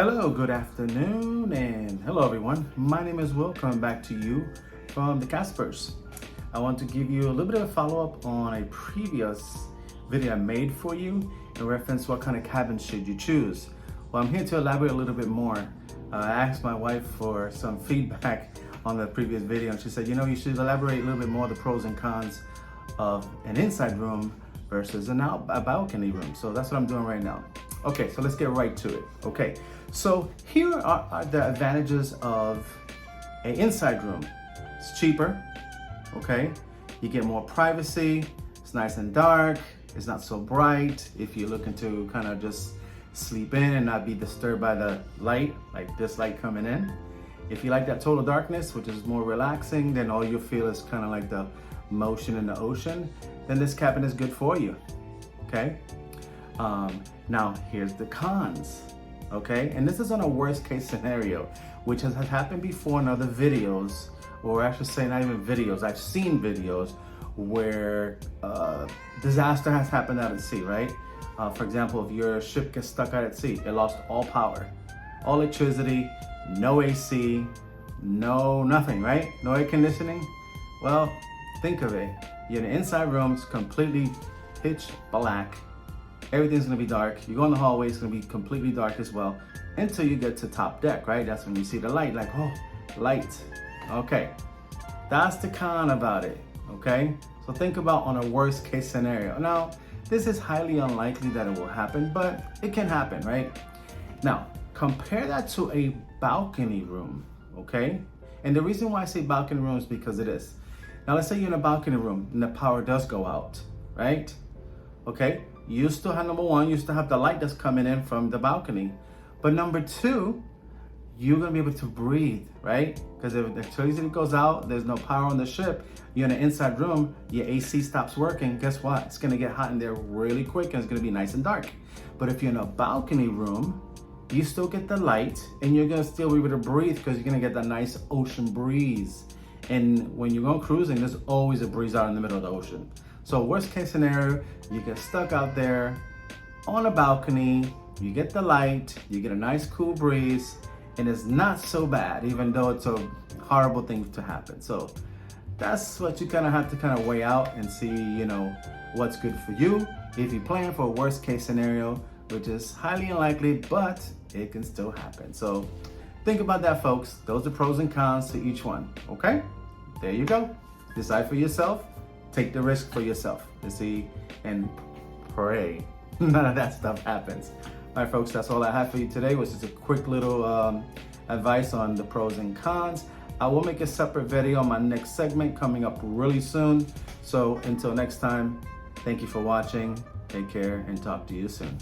Hello, good afternoon, and hello everyone. My name is Will, coming back to you from the Caspers. I want to give you a little bit of a follow-up on a previous video I made for you in reference to what kind of cabin should you choose. Well, I'm here to elaborate a little bit more. I asked my wife for some feedback on the previous video, and she said, you should elaborate a little bit more the pros and cons of an inside room versus a balcony room. So that's what I'm doing right now. Okay, so let's get right to it. Okay, so here are the advantages of an inside room. It's cheaper, okay? You get more privacy, it's nice and dark, it's not so bright. If you're looking to kind of just sleep in and not be disturbed by the light, like this light coming in. If you like that total darkness, which is more relaxing, then all you feel is kind of like the motion in the ocean, then this cabin is good for you, okay? Now here's the cons, okay? And this is on a worst case scenario, which has happened before in other videos, or I should say not even videos, I've seen videos where disaster has happened out at sea, right? For example, if your ship gets stuck out at sea, it lost all power, all electricity, no AC, nothing, right? No air conditioning. Well, think of it. You're in an inside room, it's completely pitch black. Everything's gonna be dark. You go in the hallway, it's gonna be completely dark as well until you get to top deck, right? That's when you see the light, like, oh, light. Okay, that's the con about it, okay? So think about on a worst case scenario. Now, this is highly unlikely that it will happen, but it can happen, right? Now, compare that to a balcony room, okay? And the reason why I say balcony room is because it is. Now, let's say you're in a balcony room and the power does go out, right? Okay, you still have, number one, you still have the light that's coming in from the balcony. But number two, you're gonna be able to breathe, right? Because if the electricity goes out, there's no power on the ship, you're in an inside room, your AC stops working, guess what? It's gonna get hot in there really quick and it's gonna be nice and dark. But if you're in a balcony room, you still get the light and you're gonna still be able to breathe because you're gonna get that nice ocean breeze. And when you're going cruising, there's always a breeze out in the middle of the ocean. So worst case scenario, you get stuck out there on a balcony, you get the light, you get a nice cool breeze, and it's not so bad, even though it's a horrible thing to happen. So that's what you kind of have to weigh out and see, what's good for you. If you plan for a worst case scenario, which is highly unlikely, but it can still happen. So think about that, folks. Those are pros and cons to each one, okay? There you go. Decide for yourself. Take the risk for yourself to see and pray none of that stuff happens. All right, folks, that's all I have for you today, which is a quick little advice on the pros and cons. I will make a separate video on my next segment coming up really soon. So until next time, thank you for watching. Take care and talk to you soon.